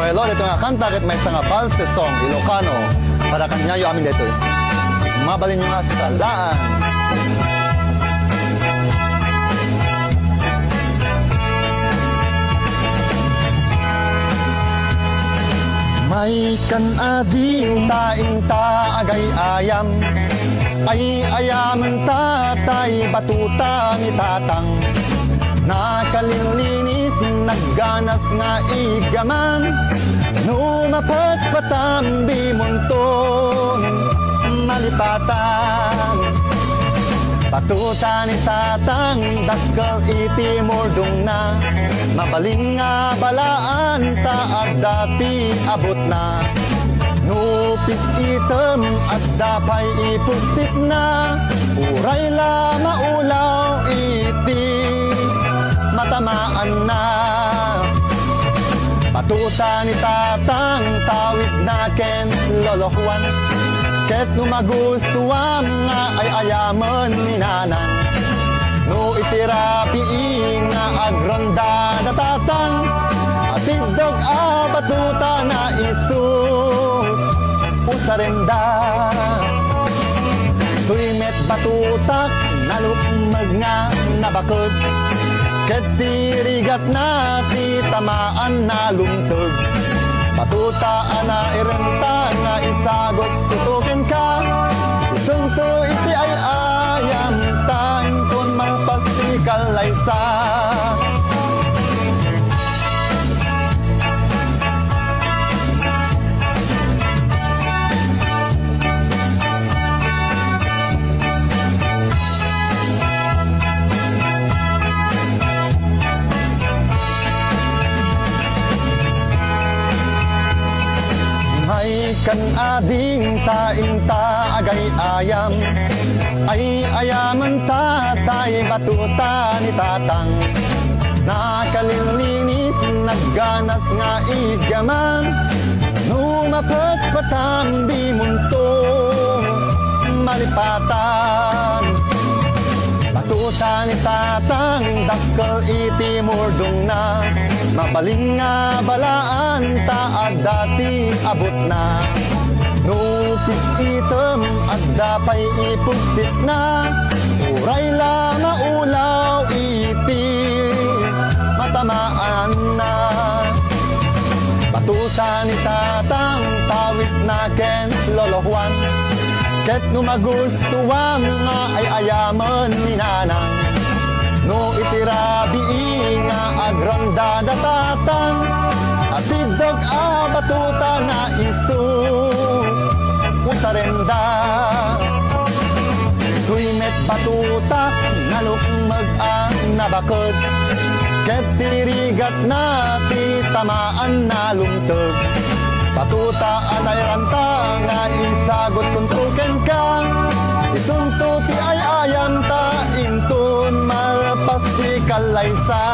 mga lord, ito nga kanta ket may nga vals the song Ilocano para kanyayo amin dito. Mabalin nyo nga sa laan. May kanading taing agay ayam, ay ayaman tatay batutang itatang. Nakalinlinis, nagganas nga igaman, numapat patam di munton malipatan. Patutan itatang dakkel iti mordong na, mabalin nga balaan taad dati abot na. Nupis item at dapay ipugsit na, uray la maulaw iti matamaan na. Patutan itatang tawid na ken Lolo Juan, ket numagustuam nga ay ayaman ni nanang. No itirapi nga agronda datatang, atidog batuta na isu usarenda. Tuymet batutak nalukmag nga nabakod, ket dirigat na ti tamaan na lumtog. Patutaan na irenta nga isagot tutukin ka, isungto iti ay ayam taing kun malpasikal ay sa. Kan ading taing agay ayam, ay ayaman tatay batuta ni tatang. Nakalinlinis, nagganas nga igaman, numapat patam di munto malipatan. Batuta ni tatang dakkel iti mordong na, mabalin nga balaan taad dati abot na. Nupis item at dapay ipugsit na, uray la maulaw iti matamaan na. Batuta ni tatang tawid na ken Lolo Juan, ket numagustuam nga ay ayaman ni nanang. No itirabi nga agronda datatang, atidog batuta na isu usarenda. Tuymet batutak nalukmag nabakod, ket dirigat na ti tamaan na lumtog. Patutaan ay ranta nga isagot kung tuken ka, isungto ti ay ayam ta intun malpasikal ay sa.